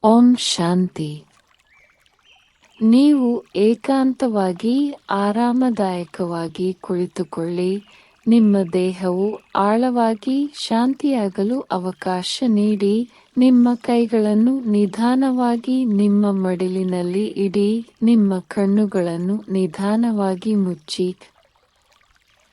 ಓಂ ಶಾಂತಿ. ನೀವು ಏಕಾಂತವಾಗಿ ಆರಾಮದಾಯಕವಾಗಿ ಕುಳಿತುಕೊಳ್ಳಿ. ನಿಮ್ಮ ದೇಹವು ಆಳವಾಗಿ ಶಾಂತಿಯಾಗಲು ಅವಕಾಶ ನೀಡಿ. ನಿಮ್ಮ ಕೈಗಳನ್ನು ನಿಧಾನವಾಗಿ ನಿಮ್ಮ ಮಡಿಲಿನಲ್ಲಿ ಇಡಿ. ನಿಮ್ಮ ಕಣ್ಣುಗಳನ್ನು ನಿಧಾನವಾಗಿ ಮುಚ್ಚಿ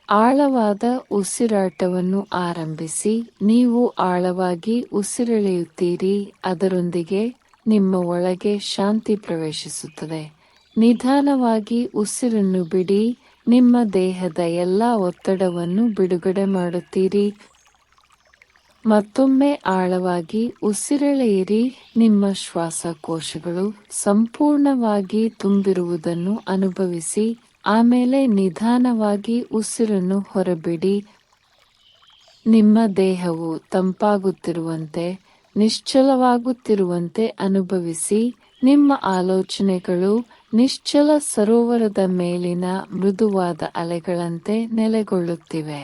ಆಳವಾದ ಉಸಿರಾಟವನ್ನು ಆರಂಭಿಸಿ. ನೀವು ಆಳವಾಗಿ ಉಸಿರೆಳೆಯುತ್ತೀರಿ, ಅದರೊಂದಿಗೆ ನಿಮ್ಮ ಒಳಗೆ ಶಾಂತಿ ಪ್ರವೇಶಿಸುತ್ತದೆ. ನಿಧಾನವಾಗಿ ಉಸಿರನ್ನು ಬಿಡಿ. ನಿಮ್ಮ ದೇಹದ ಎಲ್ಲ ಒತ್ತಡವನ್ನು ಬಿಡುಗಡೆ ಮಾಡುತ್ತೀರಿ. ಮತ್ತೊಮ್ಮೆ ಆಳವಾಗಿ ಉಸಿರೆಳೆಯಿರಿ. ನಿಮ್ಮ ಶ್ವಾಸಕೋಶಗಳು ಸಂಪೂರ್ಣವಾಗಿ ತುಂಬಿರುವುದನ್ನು ಅನುಭವಿಸಿ. ಆಮೇಲೆ ನಿಧಾನವಾಗಿ ಉಸಿರನ್ನು ಹೊರಬಿಡಿ. ನಿಮ್ಮ ದೇಹವು ತಂಪಾಗುತ್ತಿರುವಂತೆ, ನಿಶ್ಚಲವಾಗುತ್ತಿರುವಂತೆ ಅನುಭವಿಸಿ. ನಿಮ್ಮ ಆಲೋಚನೆಗಳು ನಿಶ್ಚಲ ಸರೋವರದ ಮೇಲಿನ ಮೃದುವಾದ ಅಲೆಗಳಂತೆ ನೆಲೆಗೊಳ್ಳುತ್ತಿವೆ.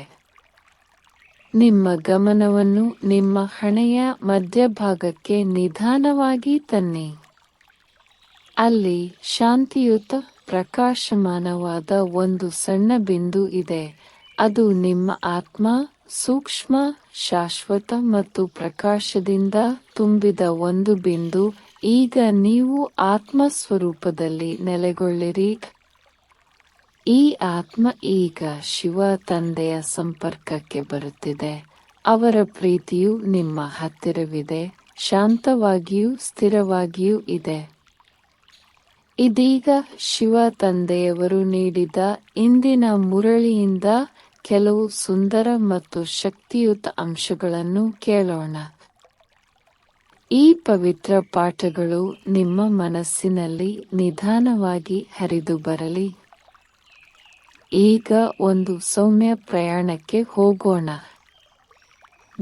ನಿಮ್ಮ ಗಮನವನ್ನು ನಿಮ್ಮ ಹಣೆಯ ಮಧ್ಯಭಾಗಕ್ಕೆ ನಿಧಾನವಾಗಿ ತನ್ನಿ. ಅಲ್ಲಿ ಶಾಂತಿಯುತ ಪ್ರಕಾಶಮಾನವಾದ ಒಂದು ಸಣ್ಣ ಬಿಂದು ಇದೆ. ಅದು ನಿಮ್ಮ ಆತ್ಮ, ಸೂಕ್ಷ್ಮ, ಶಾಶ್ವತ ಮತ್ತು ಪ್ರಕಾಶದಿಂದ ತುಂಬಿದ ಒಂದು ಬಿಂದು. ಈಗ ನೀವು ಆತ್ಮ ಸ್ವರೂಪದಲ್ಲಿ ನೆಲೆಗೊಳ್ಳಿರಿ. ಈ ಆತ್ಮ ಈಗ ಶಿವ ತಂದೆಯ ಸಂಪರ್ಕಕ್ಕೆ ಬರುತ್ತಿದೆ. ಅವರ ಪ್ರೀತಿಯು ನಿಮ್ಮ ಹತ್ತಿರವಿದೆ, ಶಾಂತವಾಗಿಯೂ ಸ್ಥಿರವಾಗಿಯೂ ಇದೆ. ಇದೀಗ ಶಿವ ತಂದೆಯವರು ನೀಡಿದ ಇಂದಿನ ಮುರಳಿಯಿಂದ ಕೆಲವು ಸುಂದರ ಮತ್ತು ಶಕ್ತಿಯುತ ಅಂಶಗಳನ್ನು ಕೇಳೋಣ. ಈ ಪವಿತ್ರ ಪಾಠಗಳು ನಿಮ್ಮ ಮನಸ್ಸಿನಲ್ಲಿ ನಿಧಾನವಾಗಿ ಹರಿದು ಬರಲಿ. ಈಗ ಒಂದು ಸೌಮ್ಯ ಪ್ರಯಾಣಕ್ಕೆ ಹೋಗೋಣ.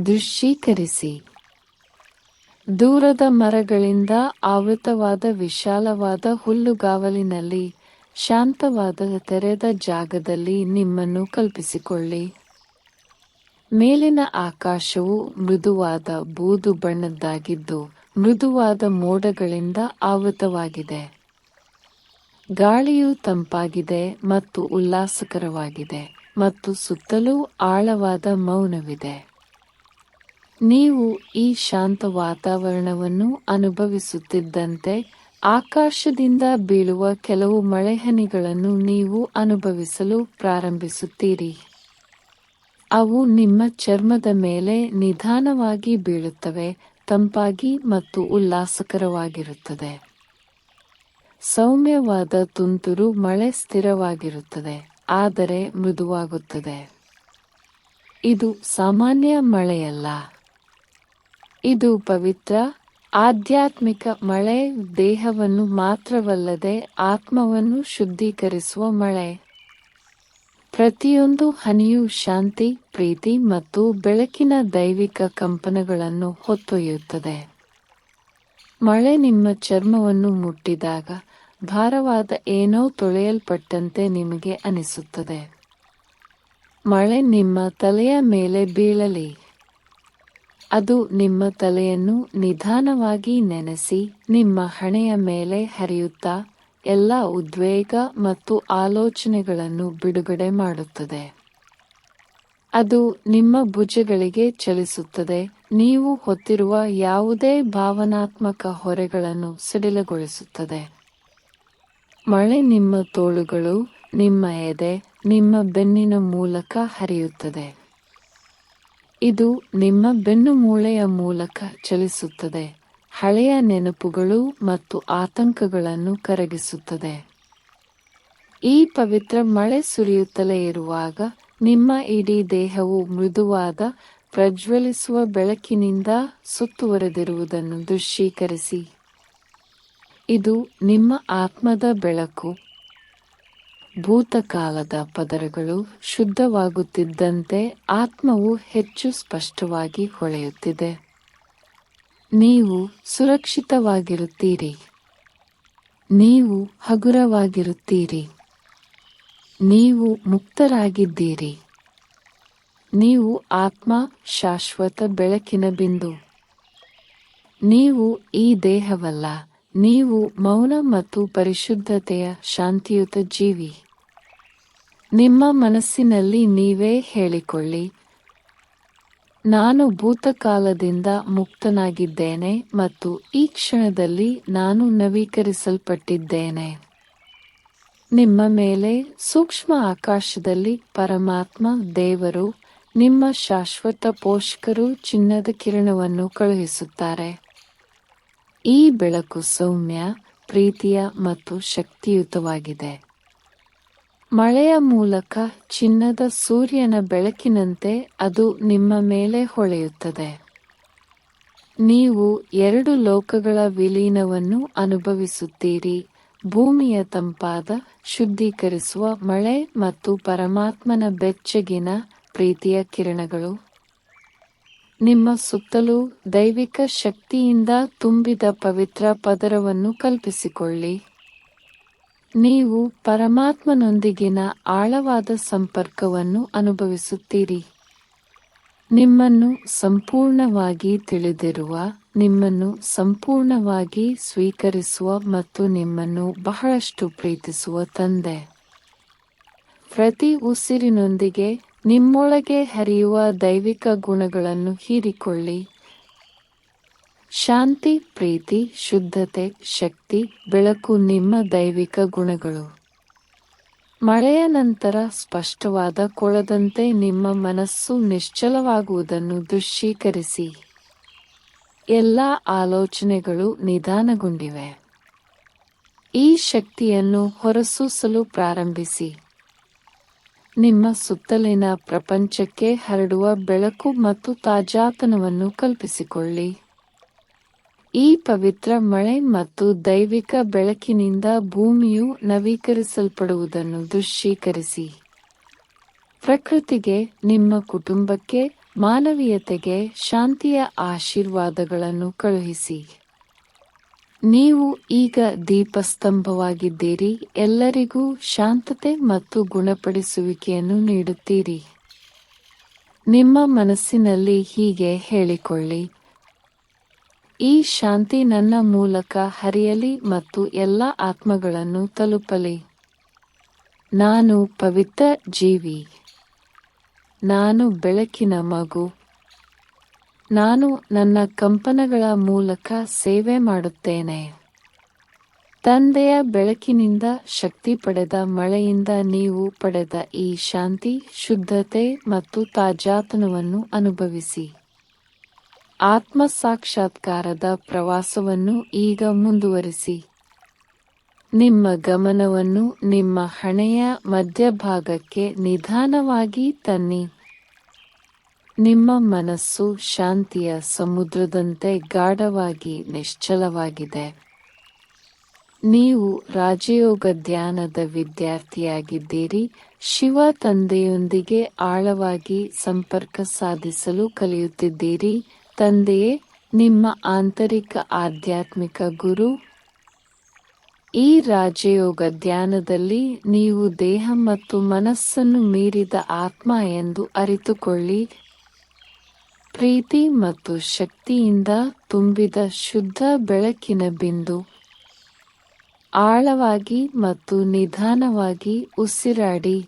ದೃಶ್ಯೀಕರಿಸಿ. ದೂರದ ಮರಗಳಿಂದ ಆವೃತವಾದ ವಿಶಾಲವಾದ ಹುಲ್ಲುಗಾವಲಿನಲ್ಲಿ ಶಾಂತವಾದ ತೆರೆದ ಜಾಗದಲ್ಲಿ ನಿಮ್ಮನ್ನು ಕಲ್ಪಿಸಿಕೊಳ್ಳಿ. ಮೇಲಿನ ಆಕಾಶವು ಮೃದುವಾದ ಬೂದು ಬಣ್ಣದ್ದಾಗಿದ್ದು ಮೃದುವಾದ ಮೋಡಗಳಿಂದ ಆವೃತವಾಗಿದೆ. ಗಾಳಿಯು ತಂಪಾಗಿದೆ ಮತ್ತು ಉಲ್ಲಾಸಕರವಾಗಿದೆ ಮತ್ತು ಸುತ್ತಲೂ ಆಳವಾದ ಮೌನವಿದೆ. ನೀವು ಈ ಶಾಂತ ವಾತಾವರಣವನ್ನು ಅನುಭವಿಸುತ್ತಿದ್ದಂತೆ ಆಕಾಶದಿಂದ ಬೀಳುವ ಕೆಲವು ಮಳೆಹನಿಗಳನ್ನು ನೀವು ಅನುಭವಿಸಲು ಪ್ರಾರಂಭಿಸುತ್ತೀರಿ. ಅವು ನಿಮ್ಮ ಚರ್ಮದ ಮೇಲೆ ನಿಧಾನವಾಗಿ ಬೀಳುತ್ತವೆ, ತಂಪಾಗಿ ಮತ್ತು ಉಲ್ಲಾಸಕರವಾಗಿರುತ್ತದೆ. ಸೌಮ್ಯವಾದ ತುಂತುರು ಮಳೆ ಸ್ಥಿರವಾಗಿರುತ್ತದೆ, ಆದರೆ ಮೃದುವಾಗುತ್ತದೆ. ಇದು ಸಾಮಾನ್ಯ ಮಳೆಯಲ್ಲ. ಇದು ಪವಿತ್ರ, ಆಧ್ಯಾತ್ಮಿಕ ಮಳೆ. ದೇಹವನ್ನು ಮಾತ್ರವಲ್ಲದೆ ಆತ್ಮವನ್ನು ಶುದ್ಧೀಕರಿಸುವ ಮಳೆ. ಪ್ರತಿಯೊಂದು ಹನಿಯೂ ಶಾಂತಿ, ಪ್ರೀತಿ ಮತ್ತು ಬೆಳಕಿನ ದೈವಿಕ ಕಂಪನಗಳನ್ನು ಹೊತ್ತೊಯ್ಯುತ್ತದೆ. ಮಳೆ ನಿಮ್ಮ ಚರ್ಮವನ್ನು ಮುಟ್ಟಿದಾಗ ಭಾರವಾದ ಏನೋ ತೊಳೆಯಲ್ಪಟ್ಟಂತೆ ನಿಮಗೆ ಅನಿಸುತ್ತದೆ. ಮಳೆ ನಿಮ್ಮ ತಲೆಯ ಮೇಲೆ ಬೀಳಲಿ. ಅದು ನಿಮ್ಮ ತಲೆಯನ್ನು ನಿಧಾನವಾಗಿ ನೆನೆಸಿ ನಿಮ್ಮ ಹಣೆಯ ಮೇಲೆ ಹರಿಯುತ್ತಾ ಎಲ್ಲ ಉದ್ವೇಗ ಮತ್ತು ಆಲೋಚನೆಗಳನ್ನು ಬಿಡುಗಡೆ ಮಾಡುತ್ತದೆ. ಅದು ನಿಮ್ಮ ಭುಜಗಳಿಗೆ ಚಲಿಸುತ್ತದೆ. ನೀವು ಹೊತ್ತಿರುವ ಯಾವುದೇ ಭಾವನಾತ್ಮಕ ಹೊರೆಗಳನ್ನು ಸಡಿಲಗೊಳಿಸುತ್ತದೆ. ಮಳೆ ನಿಮ್ಮ ತೋಳುಗಳು, ನಿಮ್ಮ ಎದೆ, ನಿಮ್ಮ ಬೆನ್ನಿನ ಮೂಲಕ ಹರಿಯುತ್ತದೆ. ಇದು ನಿಮ್ಮ ಬೆನ್ನುಮೂಳೆಯ ಮೂಲಕ ಚಲಿಸುತ್ತದೆ, ಹಳೆಯ ನೆನಪುಗಳು ಮತ್ತು ಆತಂಕಗಳನ್ನು ಕರಗಿಸುತ್ತದೆ. ಈ ಪವಿತ್ರ ಮಳೆ ಸುರಿಯುತ್ತಲೇ ಇರುವಾಗ ನಿಮ್ಮ ಇಡೀ ದೇಹವು ಮೃದುವಾದ, ಪ್ರಜ್ವಲಿಸುವ ಬೆಳಕಿನಿಂದ ಸುತ್ತುವರೆದಿರುವುದನ್ನು ದೃಶ್ಯೀಕರಿಸಿ. ಇದು ನಿಮ್ಮ ಆತ್ಮದ ಬೆಳಕು. ಭೂತಕಾಲದ ಪದರಗಳು ಶುದ್ಧವಾಗುತ್ತಿದ್ದಂತೆ ಆತ್ಮವು ಹೆಚ್ಚು ಸ್ಪಷ್ಟವಾಗಿ ಹೊಳೆಯುತ್ತಿದೆ. ನೀವು ಸುರಕ್ಷಿತವಾಗಿರುತ್ತೀರಿ. ನೀವು ಹಗುರವಾಗಿರುತ್ತೀರಿ. ನೀವು ಮುಕ್ತರಾಗಿದ್ದೀರಿ. ನೀವು ಆತ್ಮ, ಶಾಶ್ವತ ಬೆಳಕಿನ ಬಿಂದು. ನೀವು ಈ ದೇಹವಲ್ಲ, ನೀವು ಮೌನ ಮತ್ತು ಪರಿಶುದ್ಧತೆಯ ಶಾಂತಿಯುತ ಜೀವಿ. ನಿಮ್ಮ ಮನಸ್ಸಿನಲ್ಲಿ ನೀವೇ ಹೇಳಿಕೊಳ್ಳಿ, ನಾನು ಭೂತಕಾಲದಿಂದ ಮುಕ್ತನಾಗಿದ್ದೇನೆ ಮತ್ತು ಈ ಕ್ಷಣದಲ್ಲಿ ನಾನು ನವೀಕರಿಸಲ್ಪಟ್ಟಿದ್ದೇನೆ. ನಿಮ್ಮ ಮೇಲೆ ಸೂಕ್ಷ್ಮ ಆಕಾಶದಲ್ಲಿ ಪರಮಾತ್ಮ ದೇವರು ನಿಮ್ಮ ಶಾಶ್ವತ ಪೋಷಕರು ಚಿನ್ನದ ಕಿರಣವನ್ನು ಕಳುಹಿಸುತ್ತಾರೆ. ಈ ಬೆಳಕು ಸೌಮ್ಯ, ಪ್ರೀತಿಯ ಮತ್ತು ಶಕ್ತಿಯುತವಾಗಿದೆ. ಮಳೆಯ ಮೂಲಕ ಚಿನ್ನದ ಸೂರ್ಯನ ಬೆಳಕಿನಂತೆ ಅದು ನಿಮ್ಮ ಮೇಲೆ ಹೊಳೆಯುತ್ತದೆ. ನೀವು 2 ಲೋಕಗಳ ವಿಲೀನವನ್ನು ಅನುಭವಿಸುತ್ತೀರಿ, ಭೂಮಿಯ ತಂಪಾದ, ಶುದ್ಧೀಕರಿಸುವ ಮಳೆ ಮತ್ತು ಪರಮಾತ್ಮನ ಬೆಚ್ಚಗಿನ, ಪ್ರೀತಿಯ ಕಿರಣಗಳು. ನಿಮ್ಮ ಸುತ್ತಲೂ ದೈವಿಕ ಶಕ್ತಿಯಿಂದ ತುಂಬಿದ ಪವಿತ್ರ ಪದರವನ್ನು ಕಲ್ಪಿಸಿಕೊಳ್ಳಿ. ನೀವು ಪರಮಾತ್ಮನೊಂದಿಗಿನ ಆಳವಾದ ಸಂಪರ್ಕವನ್ನು ಅನುಭವಿಸುತ್ತೀರಿ. ನಿಮ್ಮನ್ನು ಸಂಪೂರ್ಣವಾಗಿ ತಿಳಿದಿರುವ, ನಿಮ್ಮನ್ನು ಸಂಪೂರ್ಣವಾಗಿ ಸ್ವೀಕರಿಸುವ ಮತ್ತು ನಿಮ್ಮನ್ನು ಬಹಳಷ್ಟು ಪ್ರೀತಿಸುವ ತಂದೆ. ಪ್ರತಿ ಉಸಿರಿನೊಂದಿಗೆ ನಿಮ್ಮೊಳಗೆ ಹರಿಯುವ ದೈವಿಕ ಗುಣಗಳನ್ನು ಹೀರಿಕೊಳ್ಳಿ. ಶಾಂತಿ, ಪ್ರೀತಿ, ಶುದ್ಧತೆ, ಶಕ್ತಿ, ಬೆಳಕು ನಿಮ್ಮ ದೈವಿಕ ಗುಣಗಳು. ಮಳೆಯ ನಂತರ ಸ್ಪಷ್ಟವಾದ ಕೊಳದಂತೆ ನಿಮ್ಮ ಮನಸ್ಸು ನಿಶ್ಚಲವಾಗುವುದನ್ನು ದೃಶ್ಯೀಕರಿಸಿ. ಎಲ್ಲ ಆಲೋಚನೆಗಳು ನಿಧಾನಗೊಂಡಿವೆ. ಈ ಶಕ್ತಿಯನ್ನು ಹೊರಸೂಸಲು ಪ್ರಾರಂಭಿಸಿ. ನಿಮ್ಮ ಸುತ್ತಲಿನ ಪ್ರಪಂಚಕ್ಕೆ ಹರಡುವ ಬೆಳಕು ಮತ್ತು ತಾಜಾತನವನ್ನು ಕಲ್ಪಿಸಿಕೊಳ್ಳಿ. ಈ ಪವಿತ್ರ ಮಳೆ ಮತ್ತು ದೈವಿಕ ಬೆಳಕಿನಿಂದ ಭೂಮಿಯು ನವೀಕರಿಸಲ್ಪಡುವುದನ್ನು ದೃಶ್ಯೀಕರಿಸಿ. ಪ್ರಕೃತಿಗೆ, ನಿಮ್ಮ ಕುಟುಂಬಕ್ಕೆ, ಮಾನವೀಯತೆಗೆ ಶಾಂತಿಯ ಆಶೀರ್ವಾದಗಳನ್ನು ಕಳುಹಿಸಿ. ನೀವು ಈಗ ದೀಪಸ್ತಂಭವಾಗಿದ್ದೀರಿ, ಎಲ್ಲರಿಗೂ ಶಾಂತತೆ ಮತ್ತು ಗುಣಪಡಿಸುವಿಕೆಯನ್ನು ನೀಡುತ್ತೀರಿ. ನಿಮ್ಮ ಮನಸ್ಸಿನಲ್ಲಿ ಹೀಗೆ ಹೇಳಿಕೊಳ್ಳಿ, ಈ ಶಾಂತಿ ನನ್ನ ಮೂಲಕ ಹರಿಯಲಿ ಮತ್ತು ಎಲ್ಲ ಆತ್ಮಗಳನ್ನು ತಲುಪಲಿ. ನಾನು ಪವಿತ್ರ ಜೀವಿ. ನಾನು ಬೆಳಕಿನ ಮಗು. ನಾನು ನನ್ನ ಕಂಪನಗಳ ಮೂಲಕ ಸೇವೆ ಮಾಡುತ್ತೇನೆ. ತಂದೆಯ ಬೆಳಕಿನಿಂದ ಶಕ್ತಿ ಪಡೆದ ಮಳೆಯಿಂದ ನೀವು ಪಡೆದ ಈ ಶಾಂತಿ, ಶುದ್ಧತೆ ಮತ್ತು ತಾಜಾತನವನ್ನು ಅನುಭವಿಸಿ. ಆತ್ಮ ಸಾಕ್ಷಾತ್ಕಾರದ ಪ್ರವಾಸವನ್ನು ಈಗ ಮುಂದುವರಿಸಿ. ನಿಮ್ಮ ಗಮನವನ್ನು ನಿಮ್ಮ ಹಣೆಯ ಮಧ್ಯಭಾಗಕ್ಕೆ ನಿಧಾನವಾಗಿ ತನ್ನಿ. ನಿಮ್ಮ ಮನಸ್ಸು ಶಾಂತಿಯ ಸಮುದ್ರದಂತೆ ಗಾಢವಾಗಿ ನಿಶ್ಚಲವಾಗಿದೆ. ನೀವು ರಾಜಯೋಗ ಧ್ಯಾನದ ವಿದ್ಯಾರ್ಥಿಯಾಗಿದ್ದೀರಿ. ಶಿವ ತಂದೆಯೊಂದಿಗೆ ಆಳವಾಗಿ ಸಂಪರ್ಕ ಸಾಧಿಸಲು ಕಲಿಯುತ್ತಿದ್ದೀರಿ. ತಂದೆಯೇ ನಿಮ್ಮ ಆಂತರಿಕ ಆಧ್ಯಾತ್ಮಿಕ ಗುರು. ಈ ರಾಜಯೋಗ ಧ್ಯಾನದಲ್ಲಿ ನೀವು ದೇಹ ಮತ್ತು ಮನಸ್ಸನ್ನು ಮೀರಿದ ಆತ್ಮ ಎಂದು ಅರಿತುಕೊಳ್ಳಿ. ಪ್ರೀತಿ ಮತ್ತು ಶಕ್ತಿಯಿಂದ ತುಂಬಿದ ಶುದ್ಧ ಬೆಳಕಿನ ಬಿಂದು. ಆಳವಾಗಿ ಮತ್ತು ನಿಧಾನವಾಗಿ ಉಸಿರಾಡಿ.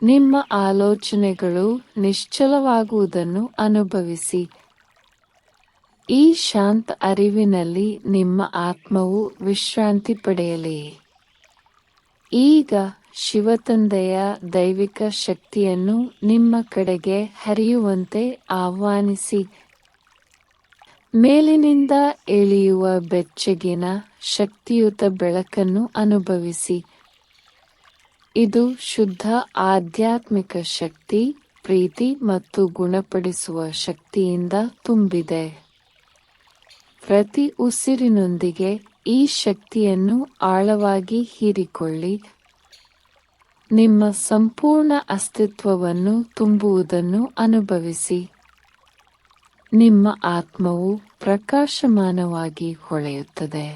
ನಿಮ್ಮ ಆಲೋಚನೆಗಳು ನಿಶ್ಚಲವಾಗುವುದನ್ನು ಅನುಭವಿಸಿ. ಈ ಶಾಂತ ಅರಿವಿನಲ್ಲಿ ನಿಮ್ಮ ಆತ್ಮವು ವಿಶ್ರಾಂತಿ ಪಡೆಯಲಿ. ಈಗ ಶಿವತಂದೆಯ ದೈವಿಕ ಶಕ್ತಿಯನ್ನು ನಿಮ್ಮ ಕಡೆಗೆ ಹರಿಯುವಂತೆ ಆಹ್ವಾನಿಸಿ. ಮೇಲಿನಿಂದ ಇಳಿಯುವ ಬೆಚ್ಚಗಿನ, ಶಕ್ತಿಯುತ ಬೆಳಕನ್ನು ಅನುಭವಿಸಿ. ಇದು ಶುದ್ಧ ಆಧ್ಯಾತ್ಮಿಕ ಶಕ್ತಿ, ಪ್ರೀತಿ ಮತ್ತು ಗುಣಪಡಿಸುವ ಶಕ್ತಿಯಿಂದ ತುಂಬಿದೆ. ಪ್ರತಿ ಉಸಿರಿನೊಂದಿಗೆ ಈ ಶಕ್ತಿಯನ್ನು ಆಳವಾಗಿ ಹೀರಿಕೊಳ್ಳಿ. ನಿಮ್ಮ ಸಂಪೂರ್ಣ ಅಸ್ತಿತ್ವವನ್ನು ತುಂಬುವುದನ್ನು ಅನುಭವಿಸಿ. ನಿಮ್ಮ ಆತ್ಮವು ಪ್ರಕಾಶಮಾನವಾಗಿ ಹೊಳೆಯುತ್ತದೆ.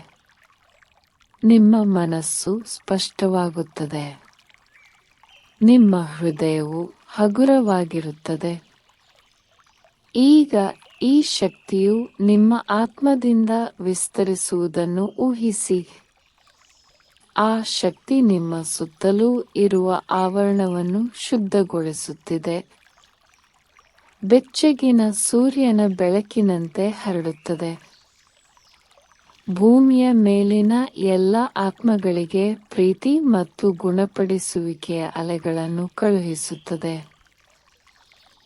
ನಿಮ್ಮ ಮನಸ್ಸು ಸ್ಪಷ್ಟವಾಗುತ್ತದೆ. ನಿಮ್ಮ ಹೃದಯವು ಹಗುರವಾಗಿರುತ್ತದೆ. ಈಗ ಈ ಶಕ್ತಿಯು ನಿಮ್ಮ ಆತ್ಮದಿಂದ ವಿಸ್ತರಿಸುವುದನ್ನು ಊಹಿಸಿ. ಆ ಶಕ್ತಿ ನಿಮ್ಮ ಸುತ್ತಲೂ ಇರುವ ಆವರಣವನ್ನು ಶುದ್ಧಗೊಳಿಸುತ್ತಿದೆ. ಬೆಚ್ಚಗಿನ ಸೂರ್ಯನ ಬೆಳಕಿನಂತೆ ಹರಡುತ್ತದೆ. ಭೂಮಿಯ ಮೇಲಿನ ಎಲ್ಲ ಆತ್ಮಗಳಿಗೆ ಪ್ರೀತಿ ಮತ್ತು ಗುಣಪಡಿಸುವಿಕೆಯ ಅಲೆಗಳನ್ನು ಕಳುಹಿಸುತ್ತದೆ.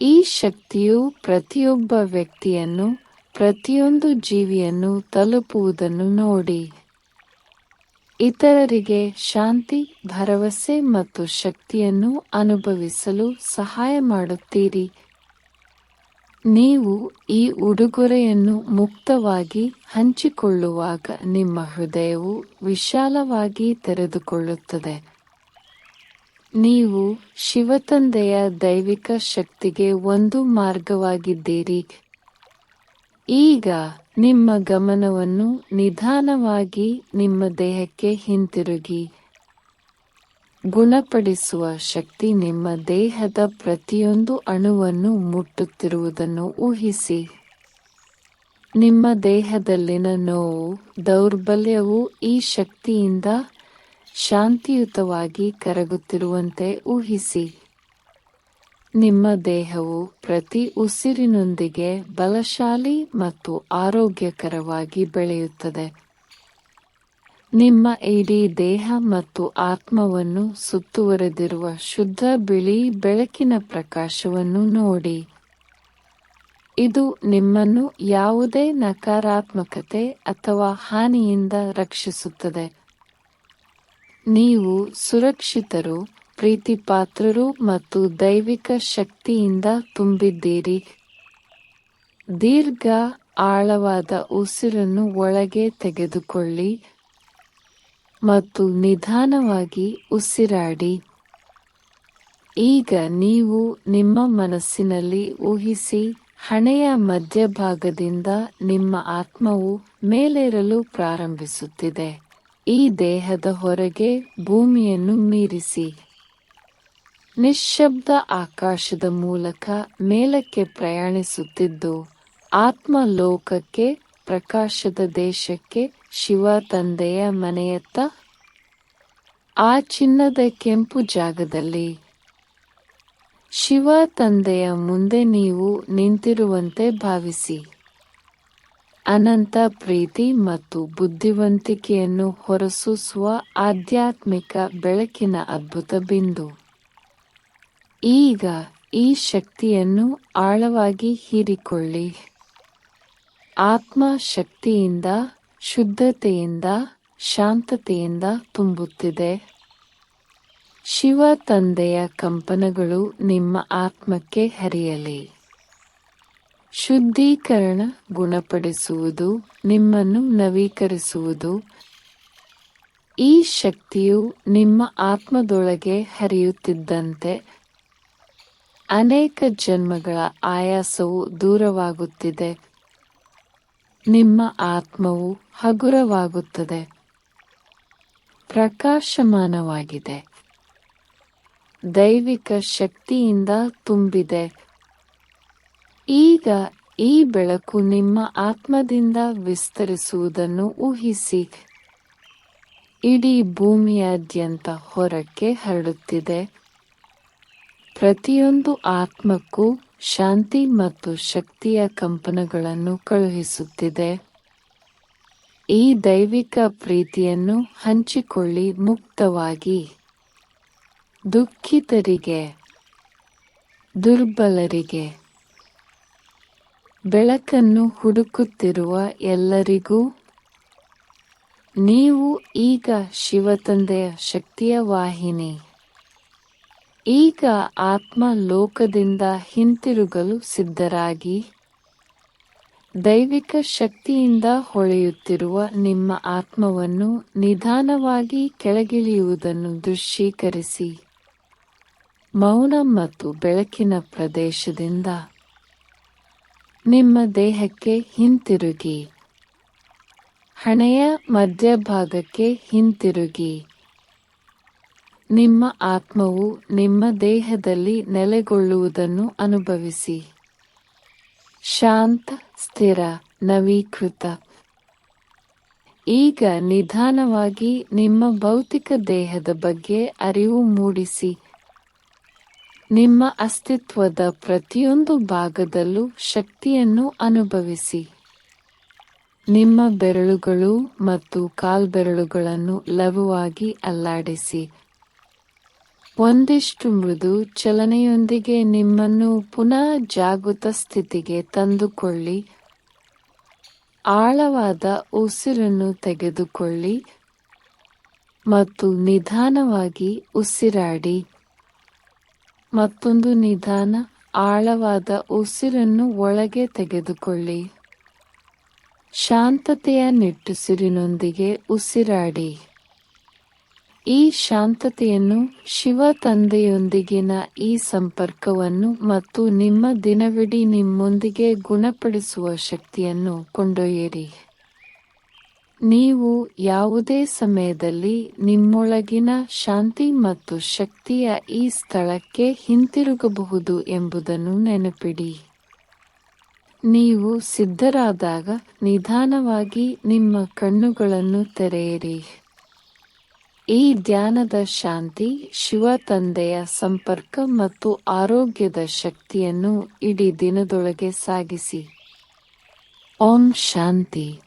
ಈ ಶಕ್ತಿಯು ಪ್ರತಿಯೊಬ್ಬ ವ್ಯಕ್ತಿಯನ್ನು, ಪ್ರತಿಯೊಂದು ಜೀವಿಯನ್ನು ತಲುಪುವುದನ್ನು ನೋಡಿ. ಇತರರಿಗೆ ಶಾಂತಿ, ಭರವಸೆ ಮತ್ತು ಶಕ್ತಿಯನ್ನು ಅನುಭವಿಸಲು ಸಹಾಯ ಮಾಡುತ್ತೀರಿ. ನೀವು ಈ ಉಡುಗೊರೆಯನ್ನು ಮುಕ್ತವಾಗಿ ಹಂಚಿಕೊಳ್ಳುವಾಗ ನಿಮ್ಮ ಹೃದಯವು ವಿಶಾಲವಾಗಿ ತೆರೆದುಕೊಳ್ಳುತ್ತದೆ. ನೀವು ಶಿವತಂದೆಯ ದೈವಿಕ ಶಕ್ತಿಗೆ ಒಂದು ಮಾರ್ಗವಾಗಿದ್ದೀರಿ. ಈಗ ನಿಮ್ಮ ಗಮನವನ್ನು ನಿಧಾನವಾಗಿ ನಿಮ್ಮ ದೇಹಕ್ಕೆ ಹಿಂತಿರುಗಿ. ಗುಣಪಡಿಸುವ ಶಕ್ತಿ ನಿಮ್ಮ ದೇಹದ ಪ್ರತಿಯೊಂದು ಅಣುವನ್ನು ಮುಟ್ಟುತ್ತಿರುವುದನ್ನು ಊಹಿಸಿ. ನಿಮ್ಮ ದೇಹದಲ್ಲಿನ ನೋವು, ದೌರ್ಬಲ್ಯವು ಈ ಶಕ್ತಿಯಿಂದ ಶಾಂತಿಯುತವಾಗಿ ಕರಗುತ್ತಿರುವಂತೆ ಊಹಿಸಿ. ನಿಮ್ಮ ದೇಹವು ಪ್ರತಿ ಉಸಿರಿನೊಂದಿಗೆ ಬಲಶಾಲಿ ಮತ್ತು ಆರೋಗ್ಯಕರವಾಗಿ ಬೆಳೆಯುತ್ತದೆ. ನಿಮ್ಮ ಇಡೀ ದೇಹ ಮತ್ತು ಆತ್ಮವನ್ನು ಸುತ್ತುವರೆದಿರುವ ಶುದ್ಧ ಬಿಳಿ ಬೆಳಕಿನ ಪ್ರಕಾಶವನ್ನು ನೋಡಿ. ಇದು ನಿಮ್ಮನ್ನು ಯಾವುದೇ ನಕಾರಾತ್ಮಕತೆ ಅಥವಾ ಹಾನಿಯಿಂದ ರಕ್ಷಿಸುತ್ತದೆ. ನೀವು ಸುರಕ್ಷಿತರು, ಪ್ರೀತಿಪಾತ್ರರು ಮತ್ತು ದೈವಿಕ ಶಕ್ತಿಯಿಂದ ತುಂಬಿದ್ದೀರಿ. ದೀರ್ಘ, ಆಳವಾದ ಉಸಿರನ್ನು ಒಳಗೆ ತೆಗೆದುಕೊಳ್ಳಿ ಮತ್ತು ನಿಧಾನವಾಗಿ ಉಸಿರಾಡಿ. ಈಗ ನೀವು ನಿಮ್ಮ ಮನಸ್ಸಿನಲ್ಲಿ ಊಹಿಸಿ, ಹಣೆಯ ಮಧ್ಯಭಾಗದಿಂದ ನಿಮ್ಮ ಆತ್ಮವು ಮೇಲೇರಲು ಪ್ರಾರಂಭಿಸುತ್ತಿದೆ. ಈ ದೇಹದ ಹೊರಗೆ ಭೂಮಿಯನ್ನು ಮೀರಿಸಿ. ನಿಶ್ಶಬ್ದ ಆಕಾಶದ ಮೂಲಕ ಮೇಲಕ್ಕೆ ಪ್ರಯಾಣಿಸುತ್ತಿದ್ದು, ಆತ್ಮ ಲೋಕಕ್ಕೆ, ಪ್ರಕಾಶದ ದೇಶಕ್ಕೆ, ಶಿವ ತಂದೆಯ ಮನೆಯತ್ತ. ಆ ಚಿನ್ನದ ಕೆಂಪು ಜಾಗದಲ್ಲಿ ಶಿವ ತಂದೆಯ ಮುಂದೆ ನೀವು ನಿಂತಿರುವಂತೆ ಭಾವಿಸಿ. ಅನಂತ ಪ್ರೀತಿ ಮತ್ತು ಬುದ್ಧಿವಂತಿಕೆಯನ್ನು ಹೊರಸೂಸುವ ಆಧ್ಯಾತ್ಮಿಕ ಬೆಳಕಿನ ಅದ್ಭುತ ಬಿಂದು. ಈಗ ಈ ಶಕ್ತಿಯನ್ನು ಆಳವಾಗಿ ಹೀರಿಕೊಳ್ಳಿ. ಆತ್ಮ ಶಕ್ತಿಯಿಂದ, ಶುದ್ಧತೆಯಿಂದ, ಶಾಂತತೆಯಿಂದ ತುಂಬುತ್ತಿದೆ. ಶಿವ ತಂದೆಯ ಕಂಪನಗಳು ನಿಮ್ಮ ಆತ್ಮಕ್ಕೆ ಹರಿಯಲಿ. ಶುದ್ಧೀಕರಣ, ಗುಣಪಡಿಸುವುದು, ನಿಮ್ಮನ್ನು ನವೀಕರಿಸುವುದು. ಈ ಶಕ್ತಿಯು ನಿಮ್ಮ ಆತ್ಮದೊಳಗೆ ಹರಿಯುತ್ತಿದ್ದಂತೆ ಅನೇಕ ಜನ್ಮಗಳ ಆಯಾಸವು ದೂರವಾಗುತ್ತಿದೆ. ನಿಮ್ಮ ಆತ್ಮವು ಹಗುರವಾಗುತ್ತದೆ, ಪ್ರಕಾಶಮಾನವಾಗಿದೆ, ದೈವಿಕ ಶಕ್ತಿಯಿಂದ ತುಂಬಿದೆ. ಈಗ ಈ ಬೆಳಕು ನಿಮ್ಮ ಆತ್ಮದಿಂದ ವಿಸ್ತರಿಸುವುದನ್ನು ಊಹಿಸಿ. ಇಡೀ ಭೂಮಿಯಾದ್ಯಂತ ಹೊರಕ್ಕೆ ಹರಡುತ್ತಿದೆ. ಪ್ರತಿಯೊಂದು ಆತ್ಮಕ್ಕೂ ಶಾಂತಿ ಮತ್ತು ಶಕ್ತಿಯ ಕಂಪನಗಳನ್ನು ಕಳುಹಿಸುತ್ತಿದೆ. ಈ ದೈವಿಕ ಪ್ರೀತಿಯನ್ನು ಹಂಚಿಕೊಳ್ಳಿ ಮುಕ್ತವಾಗಿ. ದುಃಖಿತರಿಗೆ, ದುರ್ಬಲರಿಗೆ, ಬೆಳಕನ್ನು ಹುಡುಕುತ್ತಿರುವ ಎಲ್ಲರಿಗೂ. ನೀವು ಈಗ ಶಿವತಂದೆಯ ಶಕ್ತಿಯ ವಾಹಿನಿ. ಈಗ ಆತ್ಮ ಲೋಕದಿಂದ ಹಿಂತಿರುಗಲು ಸಿದ್ಧರಾಗಿ. ದೈವಿಕ ಶಕ್ತಿಯಿಂದ ಹೊಳೆಯುತ್ತಿರುವ ನಿಮ್ಮ ಆತ್ಮವನ್ನು ನಿಧಾನವಾಗಿ ಕೆಳಗಿಳಿಯುವುದನ್ನು ದೃಶ್ಯೀಕರಿಸಿ. ಮೌನ ಮತ್ತು ಬೆಳಕಿನ ಪ್ರದೇಶದಿಂದ ನಿಮ್ಮ ದೇಹಕ್ಕೆ ಹಿಂತಿರುಗಿ. ಹಣೆಯ ಮಧ್ಯಭಾಗಕ್ಕೆ ಹಿಂತಿರುಗಿ. ನಿಮ್ಮ ಆತ್ಮವು ನಿಮ್ಮ ದೇಹದಲ್ಲಿ ನೆಲೆಗೊಳ್ಳುವುದನ್ನು ಅನುಭವಿಸಿ. ಶಾಂತ, ಸ್ಥಿರ, ನವೀಕೃತ. ಈಗ ನಿಧಾನವಾಗಿ ನಿಮ್ಮ ಭೌತಿಕ ದೇಹದ ಬಗ್ಗೆ ಅರಿವು ಮೂಡಿಸಿ. ನಿಮ್ಮ ಅಸ್ತಿತ್ವದ ಪ್ರತಿಯೊಂದು ಭಾಗದಲ್ಲೂ ಶಕ್ತಿಯನ್ನು ಅನುಭವಿಸಿ. ನಿಮ್ಮ ಬೆರಳುಗಳು ಮತ್ತು ಕಾಲ್ಬೆರಳುಗಳನ್ನು ಲಘುವಾಗಿ ಅಲ್ಲಾಡಿಸಿ. ಒಂದಿಷ್ಟು ಮೃದು ಚಲನೆಯೊಂದಿಗೆ ನಿಮ್ಮನ್ನು ಪುನಃ ಜಾಗೃತ ಸ್ಥಿತಿಗೆ ತಂದುಕೊಳ್ಳಿ. ಆಳವಾದ ಉಸಿರನ್ನು ತೆಗೆದುಕೊಳ್ಳಿ ಮತ್ತು ನಿಧಾನವಾಗಿ ಉಸಿರಾಡಿ. ಮತ್ತೊಂದು ನಿಧಾನ, ಆಳವಾದ ಉಸಿರನ್ನು ಒಳಗೆ ತೆಗೆದುಕೊಳ್ಳಿ. ಶಾಂತತೆಯ ನಿಟ್ಟುಸಿರಿನೊಂದಿಗೆ ಉಸಿರಾಡಿ. ಈ ಶಾಂತತೆಯನ್ನು, ಶಿವ ತಂದೆಯೊಂದಿಗಿನ ಈ ಸಂಪರ್ಕವನ್ನು ಮತ್ತು ನಿಮ್ಮ ದಿನವಿಡೀ ನಿಮ್ಮೊಂದಿಗೆ ಗುಣಪಡಿಸುವ ಶಕ್ತಿಯನ್ನು ಕೊಂಡೊಯ್ಯಿರಿ. ನೀವು ಯಾವುದೇ ಸಮಯದಲ್ಲಿ ನಿಮ್ಮೊಳಗಿನ ಶಾಂತಿ ಮತ್ತು ಶಕ್ತಿಯ ಈ ಸ್ಥಳಕ್ಕೆ ಹಿಂತಿರುಗಬಹುದು ಎಂಬುದನ್ನು ನೆನಪಿಡಿ. ನೀವು ಸಿದ್ಧರಾದಾಗ ನಿಧಾನವಾಗಿ ನಿಮ್ಮ ಕಣ್ಣುಗಳನ್ನು ತೆರೆಯಿರಿ. ಈ ಧ್ಯಾನದ ಶಾಂತಿ, ಶಿವ ತಂದೆಯ ಸಂಪರ್ಕ ಮತ್ತು ಆರೋಗ್ಯದ ಶಕ್ತಿಯನ್ನು ಇಡೀ ದಿನದೊಳಗೆ ಸಾಗಿಸಿ. ಓಂ ಶಾಂತಿ.